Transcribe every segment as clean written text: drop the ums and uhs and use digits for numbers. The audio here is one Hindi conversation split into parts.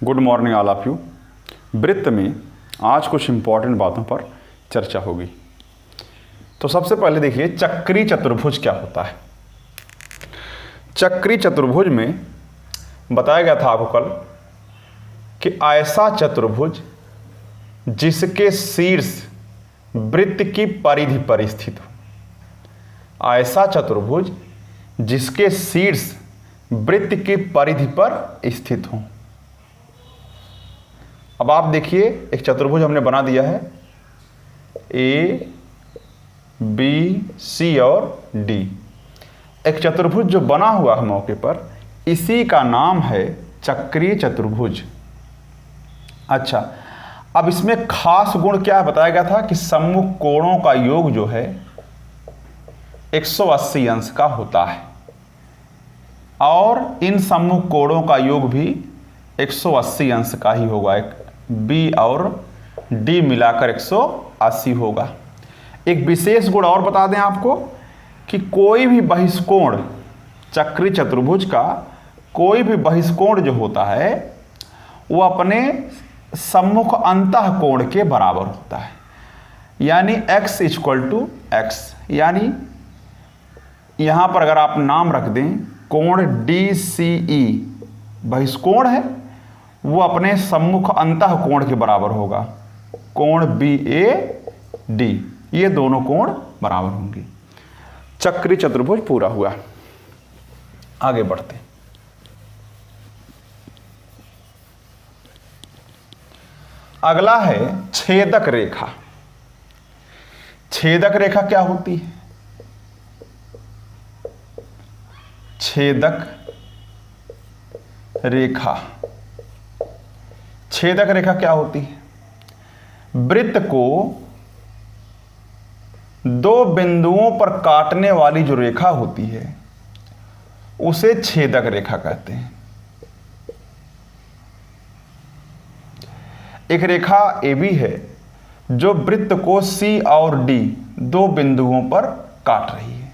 Good morning all of you. वृत्त में आज कुछ इंपॉर्टेंट बातों पर चर्चा होगी। तो सबसे पहले देखिए चक्री चतुर्भुज क्या होता है। चक्री चतुर्भुज में बताया गया था आपको कल कि ऐसा चतुर्भुज जिसके शीर्ष वृत्त की परिधि पर स्थित हो। ऐसा चतुर्भुज जिसके शीर्ष वृत्त की परिधि पर स्थित हो। अब आप देखिए एक चतुर्भुज हमने बना दिया है ए बी सी और डी। एक चतुर्भुज जो बना हुआ है मौके पर, इसी का नाम है चक्रीय चतुर्भुज। अच्छा, अब इसमें खास गुण क्या बताया गया था कि सम्मुख कोणों का योग जो है 180 अंश का होता है और इन सम्मुख कोणों का योग भी 180 अंश का ही होगा। एक बी और डी मिलाकर 180 होगा। एक विशेष गुण और बता दें आपको कि कोई भी बहिष्कोण, चक्री चतुर्भुज का कोई भी बहिष्कोण जो होता है वो अपने सम्मुख अंतः कोण के बराबर होता है। यानी x = x। यानी यहां पर अगर आप नाम रख दें कोण DCE बहिष्कोण है, वो अपने सम्मुख अंतः कोण के बराबर होगा। कोण BAD, ये दोनों कोण बराबर होंगे। चक्री चतुर्भुज पूरा हुआ। आगे बढ़ते हैं। अगला है छेदक रेखा। छेदक रेखा क्या होती है? छेदक रेखा, छेदक रेखा क्या होती है? वृत्त को दो बिंदुओं पर काटने वाली जो रेखा होती है उसे छेदक रेखा कहते हैं। एक रेखा AB है जो वृत्त को C और D दो बिंदुओं पर काट रही है,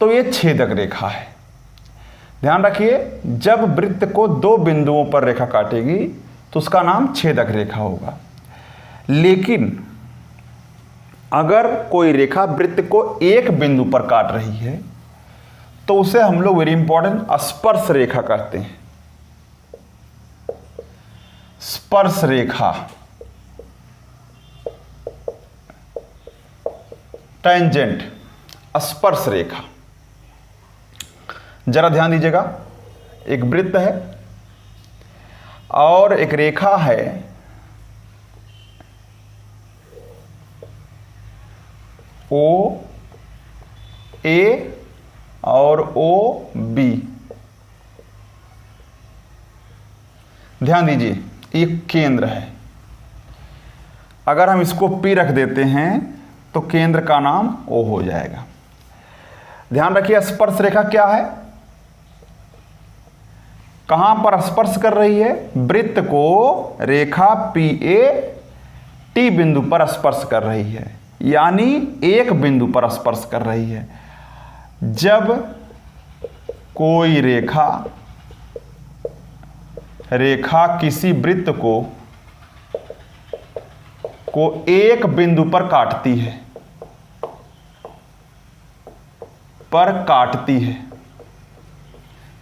तो यह छेदक रेखा है। ध्यान रखिए, जब वृत्त को दो बिंदुओं पर रेखा काटेगी तो उसका नाम छेदक रेखा होगा। लेकिन अगर कोई रेखा वृत्त को एक बिंदु पर काट रही है तो उसे हम लोग वेरी इंपॉर्टेंट स्पर्श रेखा कहते हैं। स्पर्श रेखा, टेंजेंट, स्पर्श रेखा। जरा ध्यान दीजिएगा, एक वृत्त है और एक रेखा है OA और OB। ध्यान दीजिए, ये केंद्र है। अगर हम इसको P रख देते हैं तो केंद्र का नाम O हो जाएगा। ध्यान रखिए, स्पर्श रेखा क्या है? कहां पर स्पर्श कर रही है? वृत्त को रेखा PA T बिंदु पर स्पर्श कर रही है, यानी एक बिंदु पर स्पर्श कर रही है। जब कोई रेखा किसी वृत्त को एक बिंदु पर काटती है,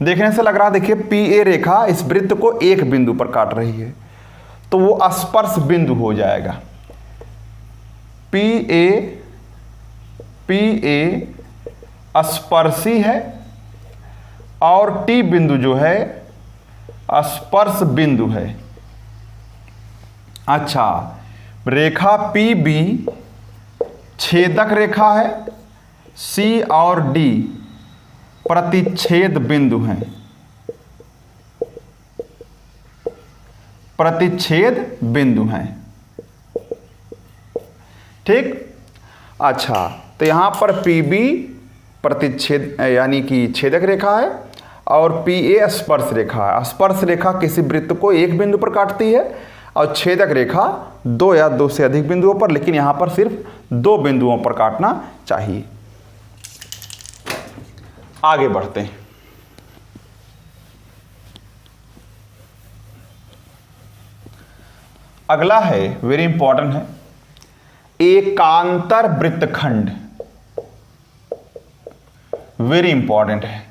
देखने से लग रहा है, देखिए PA रेखा इस वृत्त को एक बिंदु पर काट रही है तो वो स्पर्श बिंदु हो जाएगा। PA स्पर्शी है और T बिंदु जो है स्पर्श बिंदु है। अच्छा, रेखा PB छेदक रेखा है, C और D प्रतिच्छेद बिंदु हैं। प्रतिच्छेद बिंदु हैं, ठीक। अच्छा, तो यहां पर PB प्रतिच्छेद यानी कि छेदक रेखा है और PA स्पर्श रेखा है। स्पर्श रेखा किसी वृत्त को एक बिंदु पर काटती है और छेदक रेखा दो या दो से अधिक बिंदुओं पर, लेकिन यहां पर सिर्फ दो बिंदुओं पर काटना चाहिए। आगे बढ़ते हैं। अगला है, वेरी इंपॉर्टेंट है, एकांतर वृत्तखंड। वेरी इंपॉर्टेंट है।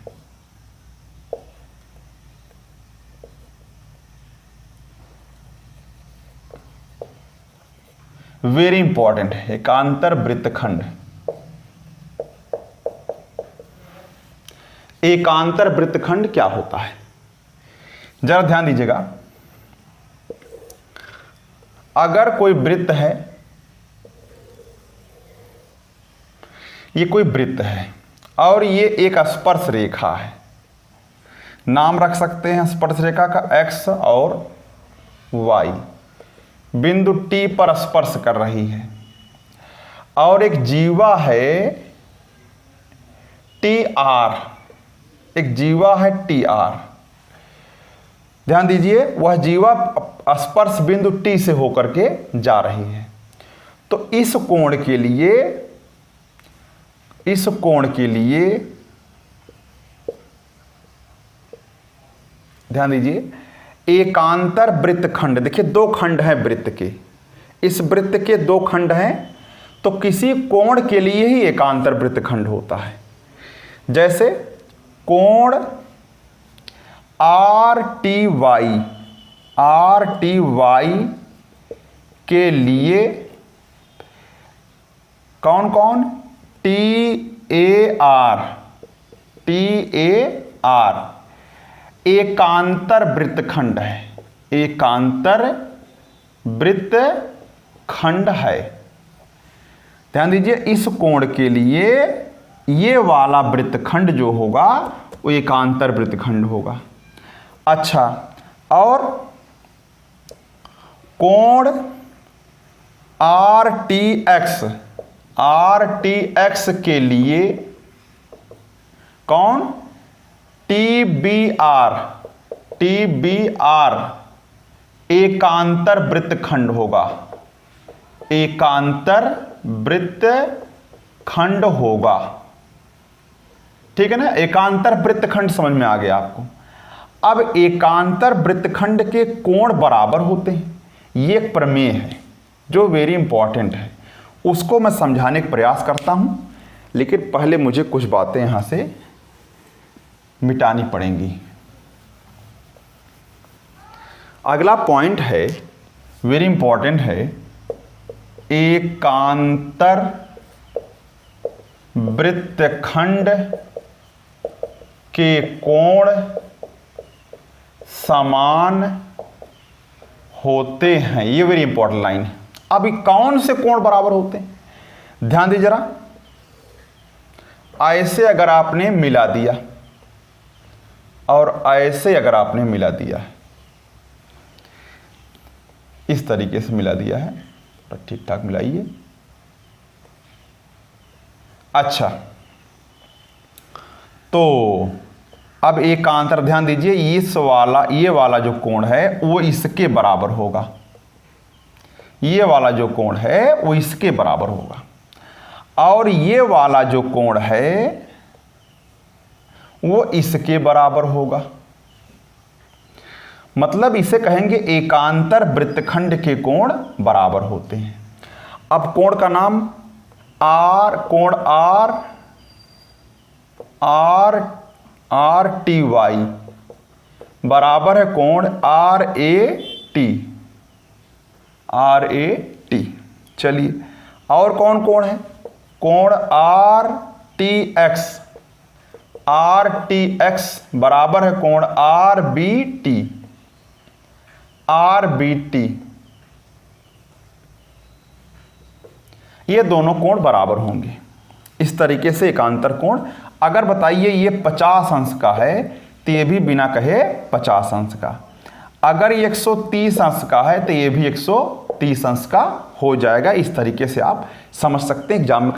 वेरी इंपॉर्टेंट है एकांतर वृत्तखंड। एकांतर वृत्तखंड क्या होता है, जरा ध्यान दीजिएगा। अगर कोई वृत्त है, ये कोई वृत्त है और ये एक स्पर्श रेखा है, नाम रख सकते हैं स्पर्श रेखा का एक्स और वाई, बिंदु टी पर स्पर्श कर रही है, और एक जीवा है टी आर, एक जीवा है टी आर। ध्यान दीजिए, वह जीवा स्पर्श बिंदु टी से होकर के जा रही है। तो इस कोण के लिए ध्यान दीजिए, एकांतर वृत्तखंड, देखिए दो खंड हैं वृत्त के, इस वृत्त के दो खंड हैं, तो किसी कोण के लिए ही एकांतर वृत्तखंड होता है। जैसे कोण आर टी वाई के लिए कौन कौन, टी ए आर एकांतर वृत्तखंड है, एकांतर वृत्तखंड है। ध्यान दीजिए, इस कोण के लिए ये वाला वृत्तखंड जो होगा वो एकांतर वृत्तखंड होगा। अच्छा, और कोण आर टी एक्स के लिए कौन, टी बी आर एकांतर वृत्तखंड होगा, एकांतर वृत्तखंड होगा। ठीक है ना, एकांतर वृत्तखंड समझ में आ गया आपको। अब एकांतर वृत्तखंड के कोण बराबर होते हैं, ये एक प्रमेय है जो वेरी इंपॉर्टेंट है, उसको मैं समझाने का प्रयास करता हूं, लेकिन पहले मुझे कुछ बातें यहां से मिटानी पड़ेंगी। अगला पॉइंट है, वेरी इंपॉर्टेंट है, एकांतर वृत्तखंड के कोण समान होते हैं। ये वेरी इंपॉर्टेंट लाइन है। अब कौन से कोण बराबर होते हैं, ध्यान दीजिए जरा। ऐसे अगर आपने मिला दिया और ऐसे अगर आपने मिला दिया, इस तरीके से मिला दिया है, तो ठीक ठाक मिलाइए। अच्छा, तो अब एकांतर, ध्यान दीजिए, ये वाला जो कोण है वो इसके बराबर होगा, ये वाला जो कोण है वो इसके बराबर होगा, और ये वाला जो कोण है वो इसके बराबर होगा। मतलब इसे कहेंगे एकांतर वृत्तखंड के कोण बराबर होते हैं। अब कोण का नाम कोण आर टी वाई बराबर है कोण आर ए टी। चलिए, और कौन कोण है, कोण आर टी एक्स बराबर है कोण आर बी टी। ये दोनों कोण बराबर होंगे। इस तरीके से एकांतर कोण, अगर बताइए ये 50 अंश का है तो ये भी बिना कहे 50 अंश का, अगर ये 130 अंश का है तो ये भी 130 अंश का हो जाएगा। इस तरीके से आप समझ सकते हैं एग्जाम में